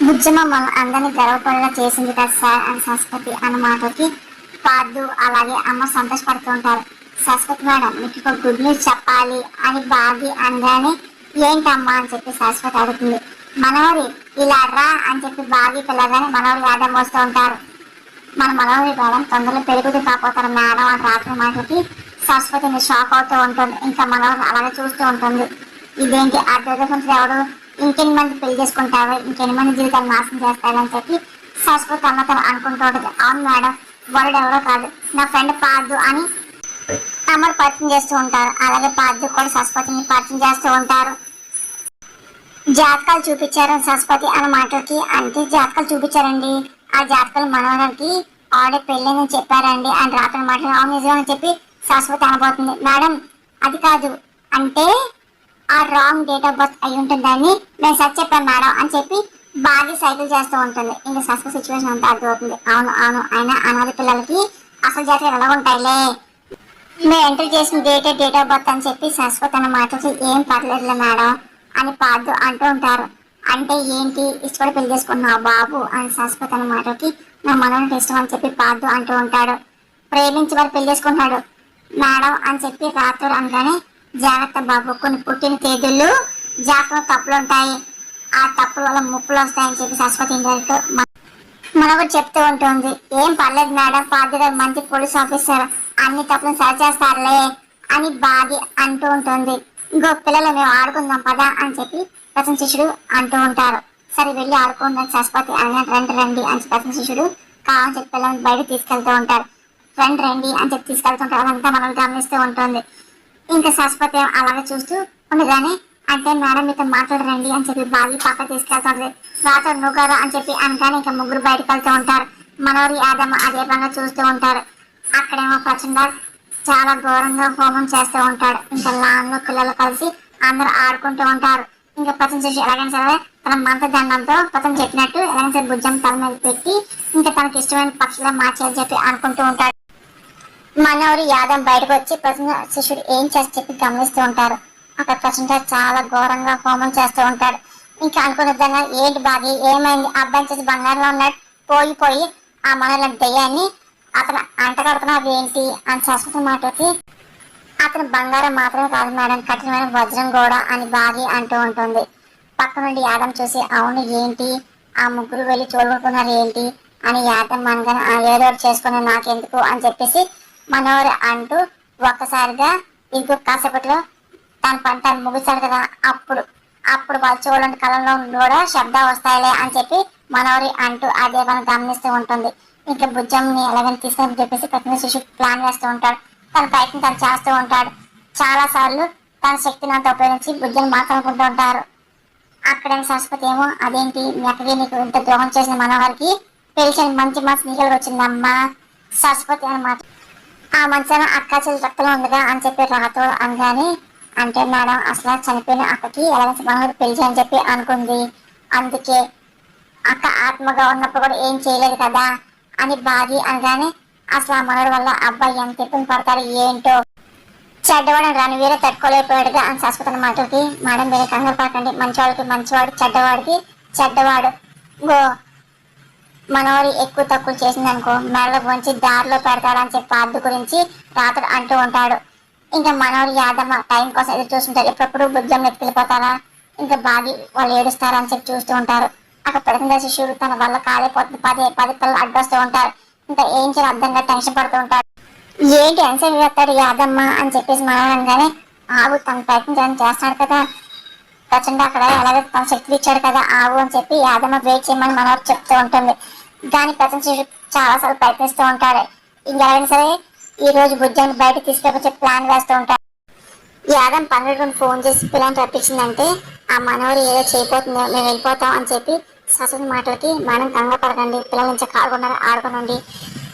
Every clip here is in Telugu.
బుజ్జమ్మ మన అందరినీ గర్వపడేలా చేసింది కదా సార్ అని సరస్వతి అన్న మాటకి పాదు అలాగే అమ్మ సంతోషపడుతూ ఉంటారు. సరస్వతి మేడం మీకు ఒక గుడ్ న్యూస్ చెప్పాలి అని బాగి అనగానే ఏంటమ్మా అని చెప్పి సరస్వతి అడుగుతుంది. మనవరి ఇలా రా అని చెప్పి బాగి పిల్లగానే మనవరి యాదం వస్తూ ఉంటారు. మన మనవరి మేడం తొందరలో పెరుగుతూ కాకపోతారు మేడం అని రాత్రి మాటలకి సరస్వతిని షాక్ అవుతూ ఉంటుంది. ఇంకా మనవరి అలాగే చూస్తూ ఉంటుంది. ఇదేంటి ఆ దుర్గకుంటుడు ఎవడు, ఇంకెన్ని మంది పెళ్లి చేసుకుంటారు, ఇంకెన్ని మంది జీవితాలు నాశనం చేస్తారని చెప్పి సరస్వతి అమ్మ తను అనుకుంటూ ఉంటుంది. అవును మేడం, వరుడు ఎవరో కాదు నా ఫ్రెండ్ పార్దు అని అమ్మరు పరిచయం చేస్తూ ఉంటారు. అలాగే పార్దు కూడా సరస్వతిని పరిచయం చేస్తూ ఉంటారు. జాతకాలు చూపించారు సరస్వతి అన్న మాటలకి అంటే జాతకాలు చూపించారండి, ఆ జాతకాలు మనవరానికి ఆల్రెడీ పెళ్ళని చెప్పారండి అని రాత్రి మాటలు అవును నిజం అని చెప్పి సరస్వతి అనబోతుంది. మేడం అది కాదు అంటే ఆ రాంగ్ డేట్ ఆఫ్ బర్త్ అయి ఉంటుందని నేను సరి చెప్పాను మేడం అని చెప్పి బాగా సైకిల్ చేస్తూ ఉంటుంది. ఇంకా సస్పెన్స్ సిచ్యువేషన్ అంతా అర్థమవుతుంది. అవును అవును అయినా అనాథ పిల్లలకి అసలు జాతకాలు ఎలా ఉంటాయిలే, మేము ఎంటర్ చేసిన డేట్ ఆఫ్ బర్త్ అని చెప్పి సరస్వతి అన్న మాటకి ఏం పర్లేదులే మేడం అని పార్దు అంటూ ఉంటారు. అంటే ఏంటి ఇష్టపడి పెళ్లి చేసుకుంటున్నావు బాబు అని సరస్వతి అన్న మాటకి నా మనవనికి ఇష్టం అని చెప్పి పార్దు అంటూ ఉంటాడు. ప్రేమించి వారు పెళ్లి చేసుకుంటున్నాడు మేడం అని చెప్పి రాత్రి అనగానే జాగ్రత్త బాబు, కొన్ని పుట్టిన తేదీలు జాతకంలో తప్పులు ఉంటాయి, ఆ తప్పుల వల్ల ముప్పులు వస్తాయని చెప్పి సరస్వతి ఇండైరెక్ట్ మనకు చెప్తూ ఉంటుంది. ఏం పర్లేదు మేడం, పార్దు గారు మంచి పోలీస్ ఆఫీసర్, అన్ని తప్పులను సరి చేస్తారులే అని బాధి అంటూ ఉంటుంది. ఇంకో పిల్లలు మేము ఆడుకుందాం పదా అని చెప్పి ప్రథమ శిష్యుడు అంటూ ఉంటారు. సరే వెళ్ళి ఆడుకుందాం సరస్వతి అని రండి రండి అని ప్రథమ శిష్యుడు కావాలని చెప్పి పిల్లల్ని బయట తీసుకెళ్తూ ఉంటారు. రండి రండి అని చెప్పి తీసుకెళ్తుంటారు. అదంతా మనం గమనిస్తూ ఉంటుంది. ఇంకా సరస్వతి అలాగే చూస్తూ ఉండగానే అంటే మేడం మీతో మాట్లాడరండి అని చెప్పి బాగి పక్క తీసుకెళ్తుంది. రాత్రి నువ్వు కదా అని చెప్పి అనగానే ఇంకా ముగ్గురు బయటకు వెళ్తూ ఉంటారు. మనవరి యాదమ్మ అదే పనిగా చూస్తూ ఉంటారు. అక్కడేమో ప్రచండ చాలా ఘోరంగా హోమం చేస్తూ ఉంటాడు. ఇంకా లాన్లో పిల్లలు కలిసి అందరూ ఆడుకుంటూ ఉంటారు. ఇంకా పచ్చని చేసి ఎలాగైనా సరే తన మంత్రదండంతో పచ్చని చెప్పినట్టు ఎలాగైనా సరే భుజం తల మీద పెట్టి ఇంకా తనకి ఇష్టమైన పక్షులా మార్చేయాలని చెప్పి అనుకుంటూ ఉంటాడు. మనవరు యాదవ్ బయటకు వచ్చి ప్రసన్న శిష్యుడు ఏం చేసి చెప్పి గమనిస్తూ ఉంటారు. అక్కడ ప్రసన్న చాలా ఘోరంగా హోమం చేస్తూ ఉంటాడు. ఇంకా అనుకున్న విధంగా ఏంటి బాగి ఏమైంది, అబ్బాయి చేసి బంగారంలో ఉన్నాడు పోయి ఆ మనల దయ్యాన్ని అతను అంటగడుతున్నారు ఏంటి అని సరస్వతి మాటకి అతను బంగారం మాత్రమే కాదు మేడం కఠినమైన వజ్రం కూడా అని బాగి అంటూ ఉంటుంది. పక్క నుండి యాదం చూసి అవును ఏంటి ఆ ముగ్గురు వెళ్ళి చూడుకుంటున్నారు ఏంటి అని యాదం అనగానే ఏదో చేసుకుని నాకెందుకు అని చెప్పేసి మనోహర్ అంటూ ఒక్కసారిగా ఇంకో కాసేపట్లో తన పని తను ముగిస్తాడు కదా అప్పుడు అప్పుడు వాళ్ళు చూడండి కళలో కూడా శబ్దాలు వస్తాయిలే అని చెప్పి మనోహరి అంటూ అదే పని గమనిస్తూ ఉంటుంది. ఇంకా భుజంని ఎలాగని తీసుకొని చెప్పేసి ప్రతి శిశువు ప్లాన్ వేస్తూ ఉంటాడు. తన ప్రయత్నం తను చేస్తూ ఉంటాడు. చాలా సార్లు తన శక్తిని అంతా ఉపయోగించి భుజం మాట్లాడుకుంటూ ఉంటారు. అక్కడ సరస్వతి ఏమో అదేంటి మీ అక్కడికి నీకు ఇంత ద్రోహం చేసిన మనోహర్కి తెలిసిన మంచి మనసు నీళ్ళు వచ్చిందమ్మా సరస్వతి అన్నమాట. ఆ మంచాన అక్క చెల్లి రక్తంలో ఉందిగా అని చెప్పి రాతో అనగానే అంటే మేడం అసలు చనిపోయిన అక్కకి ఎలాగైతే మనోహర్ పెళ్లి అని చెప్పి అనుకుంది, అందుకే అక్క ఆత్మగా ఉన్నప్పుడు కూడా ఏం చేయలేదు కదా అని బాగి అనగానే అసలు ఆ మనోడి వల్ల అబ్బాయి ఎంత తిప్పుని పడతాడు ఏంటో చెడ్డవాడు రాని వేరే తట్టుకోలేకపోయాడుగా అని సరస్వతి మాటకి మేడం వేరే కంగారు పడకండి, మంచివాడికి మంచివాడు చెడ్డవాడికి చెడ్డవాడు గో మనోడి ఎక్కువ తక్కువ చేసిందనుకో మెడలో వంచి దారిలో పెడతాడని చెప్పి పార్దు గురించి రాత్రి అంటూ ఉంటాడు. ఇంకా మనోడి యాదమ్మ టైం కోసం ఎదురు చూస్తుంటారు. ఎప్పుడప్పుడు భుజం ఎత్తుకెళ్ళిపోతారా ఇంకా బాగి వాళ్ళు ఏడుస్తారా అని చెప్పి చూస్తూ ఉంటారు. అక్కడ ప్రతినిధి శిష్యుడు తన వల్ల కాలేపోతుంది పది పది పిల్లలు అడ్డొస్తూ ఉంటారు. ఇంకా ఏం చేయాలి అర్థంగా టెన్షన్ పడుతూ ఉంటాడు. ఏంటి ఆన్సర్ వేస్తాడు యాదమ్మ అని చెప్పేసి మనగానే ఆవు తన ప్రయత్నం చేస్తాడు కదా ప్రచండ అక్కడ ఎలాగో తన శక్తి ఇచ్చాడు కదా ఆవు అని చెప్పి యాదమ్మ వెయిట్ చేయమని మనవారు చెప్తూ ఉంటుంది. దాని ప్రతి శిశుడు చాలాసార్లు ప్రయత్నిస్తూ ఉంటాడు. ఇంకెలాగైనా సరే ఈ రోజు భుజాన్ని బయట తీసుకెళ్ళి ప్లాన్ వేస్తూ ఉంటాడు. యాదం పన్నెండు ఫోన్ చేసి పిల్లలు రప్పించిందంటే ఆ మనవరు ఏదో చేయబోతుందో మేము వెళ్ళిపోతాం అని చెప్పి సరస్వతి మాటలకి మనం కంగా పడకండి, పిల్లల నుంచి కాడుకున్నారు ఆడుకునండి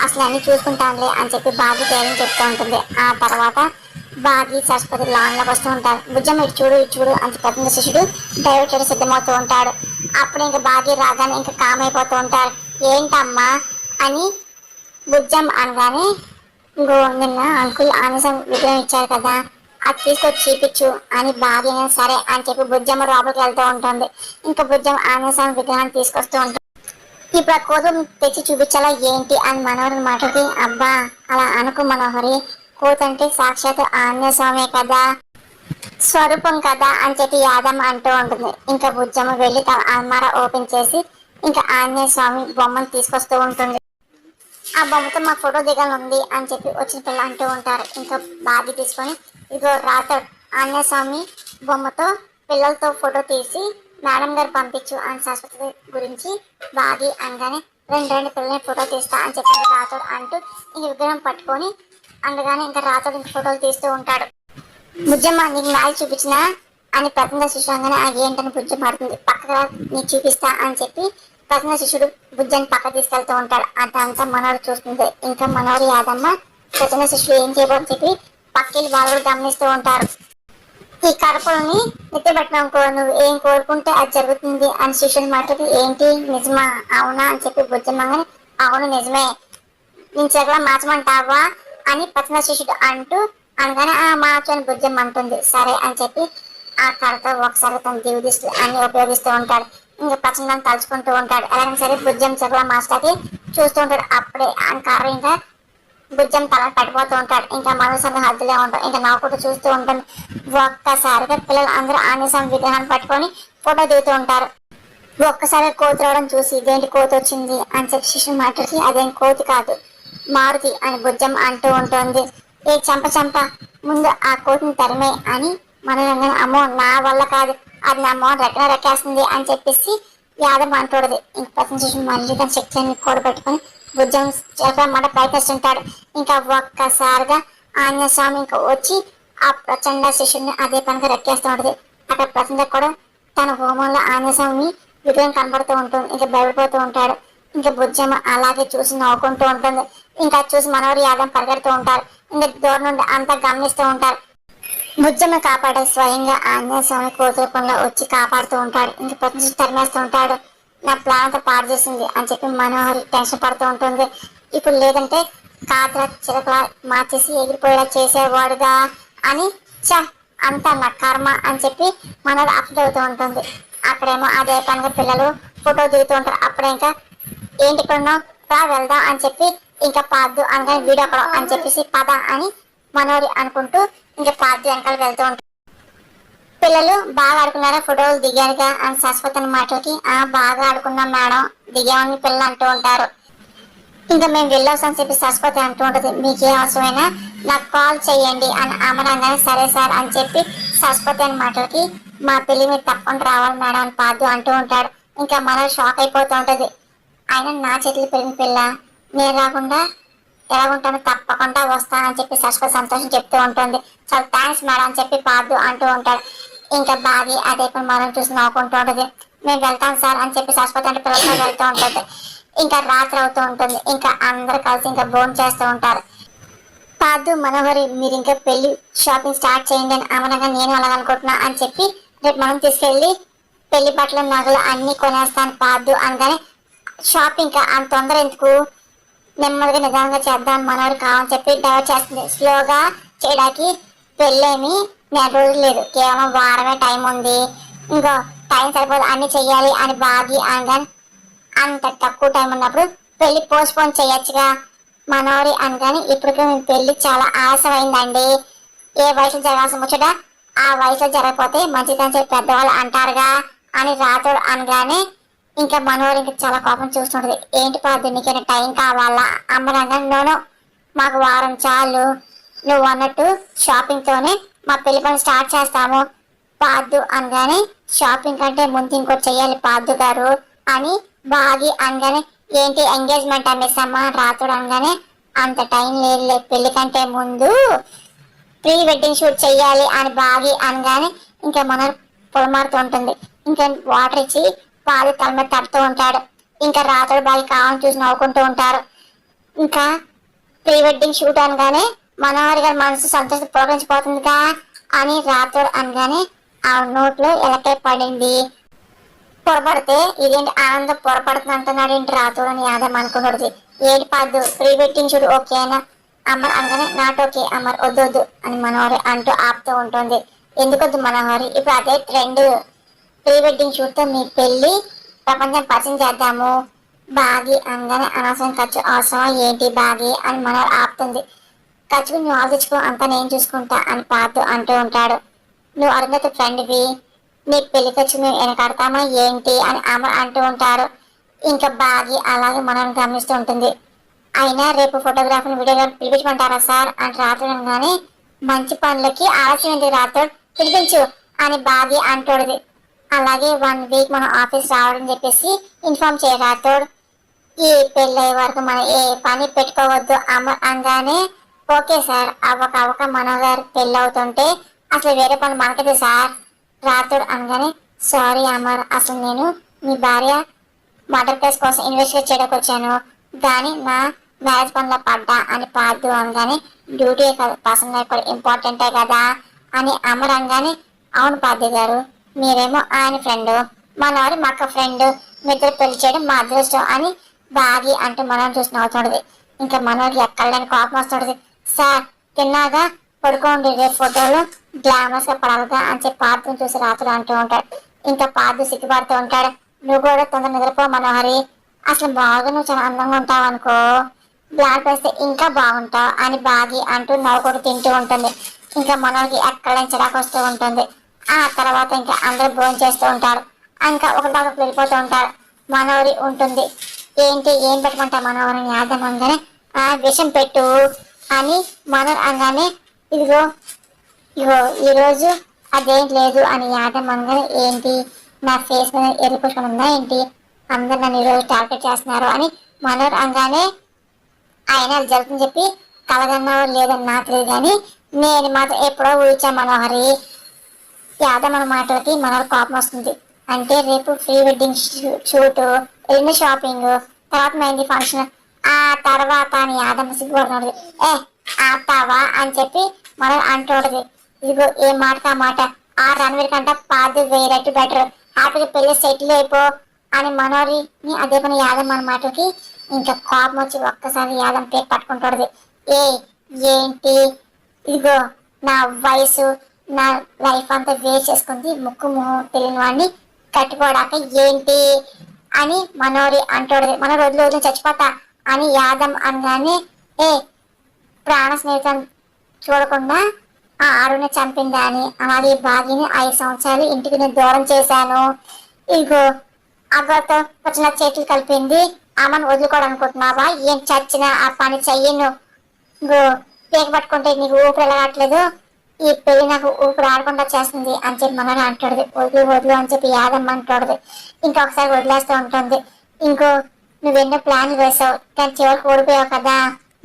అసలు అన్ని చూసుకుంటానులే అని చెప్పి బాగి ధైర్యం చెప్తూ ఉంటుంది. ఆ తర్వాత బాగి సరస్వతి లాన్లోకి వస్తూ ఉంటారు. భుజం ఇటు చూడు అని పెద్ద శిష్యుడు డైవర్ట్ చేయడం సిద్ధమవుతూ ఉంటాడు. అప్పుడు ఇంకా బాగి రాగానే ఇంకా కామ్ అయిపోతూ ఉంటారు. ఏంటమ్మా అని భుజం అనగానే ఇంకో నిన్న అంకుల్ ఆనందం విగ్రహం ఇచ్చారు కదా అది తీసుకొచ్చి చూపించు అని భార్య సరే అని చెప్పి బుజ్జమ్మ లోపలికి వెళ్తూ ఉంటుంది. ఇంకా బుజ్జమ్మ ఆంజనేయ స్వామి విగ్రహాన్ని తీసుకొస్తూ ఉంటుంది. ఇప్పుడు ఆ కోతం తెచ్చి చూపించాలా ఏంటి అని మనోహరి మాటకి, అబ్బా అలా అనుకు మనోహరి, కోతంటే సాక్షాత్ ఆంజనేయ స్వామి కదా, స్వరూపం కదా అని చెప్పి యాదమ్మ అంటూ ఉంటుంది. ఇంకా బుజ్జమ్మ వెళ్ళి తన అల్మారా ఓపెన్ చేసి ఇంకా ఆంజనేయ స్వామి బొమ్మను తీసుకొస్తూ ఉంటుంది. ఆ బొమ్మతో మా ఫోటో దిగాలి అని చెప్పి వచ్చిన పిల్ల అంటూ ఉంటారు. ఇంకా బాబీ తీసుకొని ఇదిగో రాత ఆంజనేయ స్వామి బొమ్మతో పిల్లలతో ఫోటో తీసి మేడం గారు పంపించు అని సరస్వతి గురించి బాబీ అనగానే రెండు పిల్లల్ని ఫోటో తీస్తా అని చెప్పి రాతోడు అంటూ ఇంక విగ్రహం పట్టుకొని అనగానే ఇంకా రాతోడు ఇంక ఫోటోలు తీస్తూ ఉంటాడు. బుజ్జమ్మ నీకు మ్యాచ్ చూపించిన అని ప్రతిమ శిష్యుగానే అది ఏంటని బుజ్జమ్మ పడుతుంది. పక్కగా నీకు చూపిస్తా అని చెప్పి ప్రతిమ శిష్యుడు బుజ్జని పక్క తీసుకెళ్తూ ఉంటాడు. అదంతా మనోడు చూస్తుంది. ఇంకా మనోడు యాదమ్మ ప్రతిమ శిష్యుడు ఏం చేయబోని చెప్పి పక్కకి వాళ్ళు గమనిస్తూ ఉంటారు. ఈ కడపలని నెత్తిపెట్టినాకో నువ్వు ఏం కోరుకుంటే అది జరుగుతుంది అని శిష్యుని మాటకి ఏంటి నిజమా అవునా అని చెప్పి బుజ్జమ్మగానే అవును నిజమే, నేను చెగల మార్చమంటావా అని ప్రతిమ శిష్యుడు అంటూ అనగానే ఆ మార్చు అని బుజ్జమ్మ అంటుంది. సరే అని చెప్పి ఆ కడతో ఒకసారి తన దివిదిస్తులు అన్ని ఉపయోగిస్తూ ఉంటాడు. ఇంకా పచ్చని తలుచుకుంటూ ఉంటాడు. అలాగే సరే బుజ్జం చెగల మాస్టర్కి చూస్తూ ఉంటాడు. అప్పుడే ఆ కర్ర ఇంకా బుజ్జం తల పడిపోతూ ఉంటాడు. ఇంకా మనసు హద్దులే ఉంటాడు. ఇంకా నవ్వుకుంటూ చూస్తూ ఉంటుంది. ఒక్కసారిగా పిల్లలు అందరూ ఆంజనేయ విగ్రహాన్ని పట్టుకొని ఫోటో దిగుతూ ఉంటారు. ఒక్కసారి కోతి రావడం చూసి ఇదేంటి కోతి వచ్చింది అని చెప్పి శిష్యుని మాటకి అదేం కోతి కాదు మారుతి అని బుజ్జం అంటూ ఉంటుంది. ఏ చంప ముందు ఆ కోతిని తరిమే అని మనోరంగం అమ్మో నా వల్ల కాదు అది నా అమ్మ రెక్కేస్తుంది అని చెప్పేసి యాదవ్ అంటూడదు. ఇంక ప్రతి శిష్యుని మళ్ళీ తన శక్తిని కూడబెట్టుకొని బుజ్జం చేపమాట ప్రయత్నిస్తుంటాడు. ఇంకా ఒక్కసారిగా ఆంజనేయ స్వామి ఇంకా వచ్చి ఆ ప్రచండ శిష్యుడిని అదే పనిగా రెక్కేస్తూ ఉంటుంది. అక్కడ ప్రచండ కూడా తన హోమంలో ఆంజనేయ స్వామి విగ్రహం కనబడుతూ ఉంటుంది. ఇంకా భయపడిపోతూ ఉంటాడు. ఇంకా బుజ్జమ్మ అలాగే చూసి నవ్వుకుంటూ ఉంటుంది. ఇంకా చూసి మనోరు యాదవ్ పరిగెడుతూ ఉంటారు. ఇంకా దూరం నుండి అంతా గమనిస్తూ ఉంటారు. బుజ్జమ్మ కాపాడే స్వయంగా ఆంజనేయ స్వామి కోతులకుండా వచ్చి కాపాడుతూ ఉంటాడు. ఇంక ప్రతి తరిమేస్తూ ఉంటాడు. నా ప్లాన్ అంతా పాడు చేసింది అని చెప్పి మనోహరి టెన్షన్ పడుతూ ఉంటుంది. ఇప్పుడు లేదంటే కాతర చిలకల మార్చేసి ఎగిరిపోయేలా చేసేవాడుగా అని చ అంతా నా కర్మ అని చెప్పి మనోడు అప్డేట్ అవుతూ ఉంటుంది. అక్కడేమో అదే పనిగా పిల్లలు ఫోటో దిగుతూ ఉంటారు. అప్పుడే ఇంకా ఏంటి ఇక్కడ రా వెళ్దాం అని చెప్పి ఇంకా పాద్దు అనగానే వీడియో అక్కడ అని చెప్పేసి పద అని మనోడి అనుకుంటూ ఇంకా పాద్దు వెనకాల వెళ్తూ ఉంటారు. పిల్లలు బాగా ఆడుకున్నారా ఫోటోలు దిగారుగా అని సరస్వతి అని మాటలకి ఆ బాగా ఆడుకున్నాం మేడం దిగామని పిల్లలు అంటూ ఉంటారు. ఇంకా మేము వెళ్ళొస్తామని చెప్పి సరస్వతి అంటూ ఉంటుంది. మీకు ఏ అవసరమైనా నాకు కాల్ చేయండి అని అమరంగానే సరే సార్ అని చెప్పి సరస్వతి అని మాటలకి మా పెళ్లి మీరు తప్పకుండా రావాలి మేడం అని పాద్దు అంటూ ఉంటాడు. ఇంకా మనం షాక్ అయిపోతూ ఉంటుంది. ఆయన నా చేతులు పెరిగిన పిల్ల నేను రాకుండా ఎలా ఉంటానో తప్పకుండా వస్తానని చెప్పి సరస్వతి సంతోషం చెప్తూ ఉంటుంది. చాలా థ్యాంక్స్ మేడం అని చెప్పి పాద్దు అంటూ ఉంటాడు. ఇంకా బాగి అదే పని మనం చూసి నవ్వుకుంటూ ఉంటుంది. మేము వెళ్తాం సార్ అని చెప్పి సరస్వతి అంటే పిల్లలతో వెళ్తూ ఉంటుంది. ఇంకా రాత్రి అవుతూ ఉంటుంది. ఇంకా అందరు కలిసి ఇంకా భోజనం చేస్తూ ఉంటారు. పాద్దు మనోహరి మీరు ఇంకా పెళ్లి షాపింగ్ స్టార్ట్ చేయండి అని అమనగా నేను అలాగనుకుంటున్నా అని చెప్పి రేపు మనం తీసుకెళ్ళి పెళ్లి బట్టలు నగలు అన్ని కొనేస్తాను పాద్దు అనగానే షాపింగ్ అంత తొందర ఎందుకు నెమ్మదిగా నిదానంగా చేద్దాం మనోహరి కావాలని చెప్పి డైవర్ట్ చేస్తుంది. స్లోగా చేయడానికి పెళ్ళేమి నెల రోజులు లేదు, కేవలం వారమే టైం ఉంది. ఇంకో టైం సరిపోదు అన్ని చెయ్యాలి అని బాగి అనగానే అంత తక్కువ టైం ఉన్నప్పుడు పెళ్లి పోస్ట్ పోన్ చేయొచ్చుగా మనోరి అనగానే ఇప్పటికే మీ పెళ్లి చాలా ఆలస్యమైందండి. ఏ వయసులో జరగాల్సిన ముచ్చట ఆ వయసులో జరగకపోతే మంచిదని చెప్పి పెద్దవాళ్ళు అంటారుగా అని రాతోడు అనగానే ఇంకా మనోరు ఇంకా చాలా కోపం చూస్తుంటది. ఏంటి పాదు నీకైనా టైం కావాలా అమ్మరంగా నోను మాకు వారం చాలు, నువ్వు అన్నట్టు షాపింగ్ తోనే మా పెళ్లి పని స్టార్ట్ చేస్తాము పాద్దు అనగానే షాపింగ్ కంటే ముందు ఇంకోటి చెయ్యాలి పాద్దు గారు అని బాగి అనగానే ఏంటి ఎంగేజ్మెంట్ అనేసమ్మా రాతుడు అనగానే అంత టైం లేదు పెళ్లి కంటే ముందు ప్రీ వెడ్డింగ్ షూట్ చెయ్యాలి అని బాగి అనగానే ఇంకా మన పొలమారుతూ ఉంటుంది. ఇంకా వాటర్ ఇచ్చి పాలు తల మీద తడుతూ ఉంటాడు. ఇంకా రాతుడు బాగి కావాలని చూసి నవ్వుకుంటూ ఉంటారు. ఇంకా ప్రీ వెడ్డింగ్ షూట్ అనగానే మనోహరి గారి మనసు సంతోషం పోగించిపోతుందిగా అని రాతుడు అనగానే ఆ నోట్లో ఎలకై పడింది. పొరపడితే ఇదేంటి ఆనందం పొరపడుతుంది అంటున్నాడు ఏంటి రాతుడు అని యాదవ్ అనుకున్నాడు. ఏడి పాదు ప్రీ వెడ్డింగ్ షూట్ ఓకేనా అమర్ అనగానే నాట్ ఓకే అమర్ వద్దు వద్దు అని మనోహరి అంటూ ఆపుతూ ఉంటుంది. ఎందుకొద్దు మనోహరి, ఇప్పుడు అదే ట్రెండ్, ప్రీ వెడ్డింగ్ షూట్ తో మీ పెళ్లి ప్రపంచం పరిచయం చేద్దాము. బాగి అనగానే అనవసరం ఖర్చు అవసరమా ఏంటి బాగి అని మనోహర్ ఆపుతుంది. ఖర్చుకు నువ్వు ఆలోచించుకో, అంతా నేను చూసుకుంటా అని పార్థు అంటూ ఉంటాడు. నువ్వు అరుంధతి ఫ్రెండ్వి, నీ పెళ్లి ఖర్చు మేము వెనకాడతామా ఏంటి అని అమర్ అంటూ ఉంటారు. ఇంకా బాగి అలాగే మనల్ని గమనిస్తూ ఉంటుంది. అయినా రేపు ఫోటోగ్రాఫర్ని వీడియోగ్రాఫర్ పిలిపించమంటారా సార్ అని రాత్రి మంచి పనులకి ఆలస్యం ఎందుకు రాత్రి పిలిపించు అని బాగి అంటోడిది. అలాగే 1 వీక్ మనం ఆఫీస్ రావడం చెప్పేసి ఇన్ఫార్మ్ చేయ రాతోడు. ఈ పెళ్ళయ్యే వరకు మనం ఏ పని పెట్టుకోవద్దు అమర్ అనగానే ఓకే సార్. అవ్వక మనోగారు పెళ్ళి అవుతుంటే అసలు వేరే పని మనకదే సార్ రాతోడు అనగానే సారీ అమర్, అసలు నేను మీ భార్య మర్డర్ కేసు కోసం ఇన్వెస్టిగేట్ చేయడానికి వచ్చాను, కానీ నా మ్యారేజ్ పనిలో పడ్డా అని పార్దు అనగానే డ్యూటీ కదా, పర్సనల్ కూడా ఇంపార్టెంటే కదా అని అమర్ అనగానే అవును పార్దు గారు, మీరేమో ఆయన ఫ్రెండ్, మనవారి మక్క ఫ్రెండ్, మీతో పెళ్లి చేయడం మా అదృష్టం అని బాగి అంటూ మనం చూసి నవ్వుతుండదు. ఇంకా మనోడికి ఎక్కడలేని కోపం వస్తుంటది. సార్ తిన్నాగా పడుకోండి, రేపు ఫోటోలు గ్లామరస్ గా పడాలిగా అని చెప్పి పార్దుని చూసి రాత్రులు అంటూ ఉంటాడు. ఇంకా పార్దు సిగ్గుపడుతూ ఉంటాడు. నువ్వు కూడా తొందర నిద్రపో మనోహరి, అసలు బాగా నువ్వు చాలా అందంగా ఉంటావు అనుకో, బ్లాక్ వేస్తే ఇంకా బాగుంటావు అని బాగి అంటూ నవ్వుకొని తింటూ ఉంటుంది. ఇంకా మనోడికి ఎక్కడైనా చిరాకు వస్తూ ఉంటుంది. ఆ తర్వాత ఇంకా అందరూ భోజనం చేస్తూ ఉంటారు. ఇంకా ఒకరిదాకా వెళ్ళిపోతూ ఉంటారు. మనోడి ఉంటుంది. ఏంటి ఏం పెట్టమంటా మనోహరిని యాదం అనగానే ఆ విషం పెట్టు అని మనోహర్ అనగానే ఇదిగో ఇగో ఈరోజు అదేం లేదు అని యాదం అనగానే ఏంటి నా ఫేస్ మీద ఎరుపుకొని ఉందా ఏంటి, అందరు నన్ను ఈరోజు టార్గెట్ చేస్తున్నారు అని మనోహర్ అనగానే ఆయన అది జరుగుతుందని చెప్పి కలగన్నావో లేదని నాకు తెలియదు, కానీ నేను మాత్రం ఎప్పుడో ఊహించా మనోహరి. యాదవ్ మన మాటలకి మనోహర్ కోపం వస్తుంది. అంటే రేపు ప్రీ వెడ్డింగ్ షూట్, ఎల్లుండి షాపింగ్, తర్వాత మెహందీ ఫంక్షన్, ఆ తర్వాత అని యాదవ్ సిగ్గుపడుతుంది. ఏ ఆపుతావా అని చెప్పి మనం అంటుంటది. ఇదిగో ఏ మాట మాట, ఆ రణవీర్ కంటే పాదు వేరేట్టు బెటర్, హ్యాపీగా పెళ్లి సెటిల్ అయిపో అని మనోరిని అదే పని యాదవ్ మన మాటలకి ఇంకా కోపం వచ్చి ఒక్కసారి యాదవ్ పేరు పట్టుకుంటుంది. ఏ ఏంటి ఇదిగో నా వయసు నా లైఫ్ అంతా వేస్ట్ చేసుకుంది, ముక్కు మొహం తెలియని వాడిని కట్టుకోవడాక ఏంటి అని మనోరి అంటోడది. మన రోజులు రోజులు చచ్చిపోతా అని యాదం అనగానే ఏ ప్రాణ స్నేహితం చూడకుండా ఆ ఆరుని చంపిందా అని, అలాగే బాగిని 5 సంవత్సరాలు ఇంటికి నేను దూరం చేశాను, ఇగో అగ్గతో వచ్చిన చేతులు కలిపింది ఆమెను వదులుకోవడం అనుకుంటున్నావా, ఏం చచ్చినా ఆ పని చెయ్యను, ఇగో పేక పట్టుకుంటే నీకు ఊపిరి వెళ్ళట్లేదు, ఈ పెళ్లి నాకు ఊపిరి ఆడకుండా చేస్తుంది అని చెప్పి మనని అంటాడు. వదులు వదులు అని చెప్పి యాదమ్మ అంటాడు. ఇంకొకసారి వదిలేస్తూ ఉంటుంది. ఇంకో నువ్వెన్నో ప్లాన్లు వేసావు కానీ చివరికి ఓడిపోయావు కదా,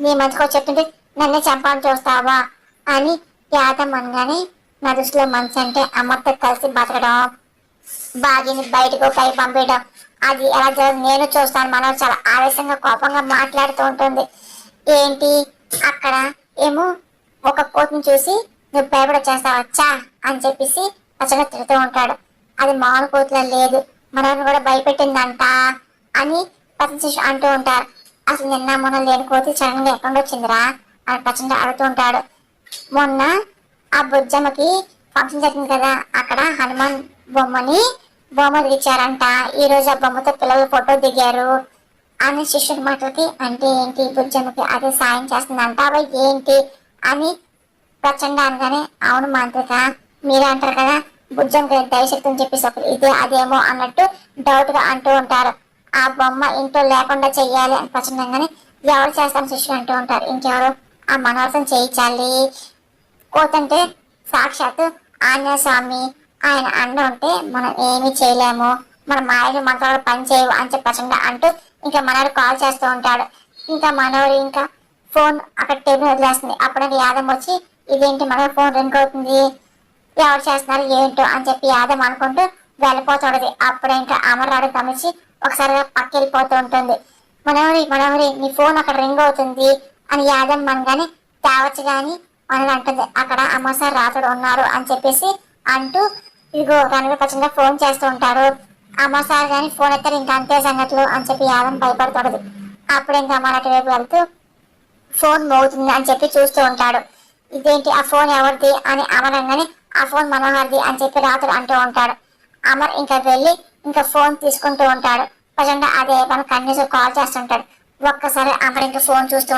నీ మంచిగా చెప్తుంటే నన్నే చంపాలని చూస్తావా అని యాదమ్మ అనగానే నా దృష్టిలో మంచి అంటే అమ్మతో కలిసి బతకడం, బాగిని బయటకు పై పంపించడం, అది ఎలా జరగదు నేను చూస్తాను. మనం చాలా ఆవేశంగా కోపంగా మాట్లాడుతూ ఉంటుంది. ఏంటి అక్కడ ఏమో ఒక కోతిని చూసి నువ్వు భయపడొచ్చేస్తావు వచ్చా అని చెప్పేసి అసలు తిడుతూ ఉంటాడు. అది మామూలు కోతిలో లేదు, మనల్ని కూడా భయపెట్టిందంట అని పచ్చని శిశు అంటూ ఉంటారు. అసలు నిన్న మొన్న లేని కోతి సడన్గా ఎక్కడ వచ్చిందిరా అని పచ్చండి అడుగుతూ ఉంటాడు. మొన్న ఆ బుజ్జమ్మకి ఫంక్షన్ జరిగింది కదా, అక్కడ హనుమాన్ బొమ్మ ఇచ్చారంట, ఈ రోజు ఆ బొమ్మతో పిల్లలు ఫోటో దిగారు అని శిష్యుడి మాటలకి అంటే ఏంటి బుజ్జమ్మకి అదే సాయం చేస్తుందంట అవి ఏంటి అని ప్రచండ అనగానే అవును మాంత్రిక మీరే అంటారు కదా బుజ్జమ్మకి దయశక్తి అని చెప్పేసి ఒకరు ఇదే అదేమో అన్నట్టు డౌట్ గా అంటూ ఉంటారు. ఆ బొమ్మ ఇంట్లో లేకుండా చెయ్యాలి అని ప్రచండంగానే ఎవరు చేస్తాను శిష్యులు అంటూ ఉంటారు. ఇంకెవరు ఆ మనోహరం చేయించాలి, కోతంటే సాక్షాత్ ఆంజనేయ స్వామి ఆయన అండ ఉంటే మనం ఏమీ చేయలేము, మన మాయలు మంత్రాలు పని చేయవు అని చెప్పకుండా అంటూ ఇంకా మనోడు కాల్ చేస్తూ ఉంటాడు. ఇంకా మనోడు ఇంకా ఫోన్ అక్కడ టేబుల్ వదిలేస్తుంది. అప్పుడే యాదం వచ్చి ఇదేంటి మనోడు ఫోన్ రింగ్ అవుతుంది, ఎవరు చేస్తున్నారు ఏంటో అని చెప్పి యాదం అనుకుంటూ వెళ్ళిపోతుంది. అప్పుడే ఇంకా అమర్రాడు గమనించి ఒకసారి పక్క వెళ్ళిపోతూ ఉంటుంది. మనోహరి నీ ఫోన్ అక్కడ రింగ్ అవుతుంది అని యాదం అనగానే తేవచ్చు కానీ మనది అంటుంది అక్కడ అమ్మసారి రాతుడు ఉన్నారు అని చెప్పేసి అంటూ ఇదిగో రణవీర్ ఖచ్చితంగా ఫోన్ చేస్తూ ఉంటారు. అమ్మసారి కానీ ఫోన్ ఎత్తారు ఇంకా అంతే సంగతులు అని చెప్పి యాదం భయపడుతుంది. అప్పుడు ఇంకా మన వైపు వెళ్తూ ఫోన్ మోగుతుంది అని చెప్పి చూస్తూ ఉంటాడు. ఇదేంటి ఆ ఫోన్ ఎవరిది అని అమరంగానే ఆ ఫోన్ మనోహర్ది అని చెప్పి రాత్రి అంటూ ఉంటాడు. అమర్ ఇంకా వెళ్ళి ఇంకా ఫోన్ తీసుకుంటూ ఉంటాడు. ప్రజెంట్ అదే మన కంటిన్యూస్ కాల్ చేస్తుంటాడు. ఒక్కసారి అమర్ ఇంకా ఫోన్ చూస్తూ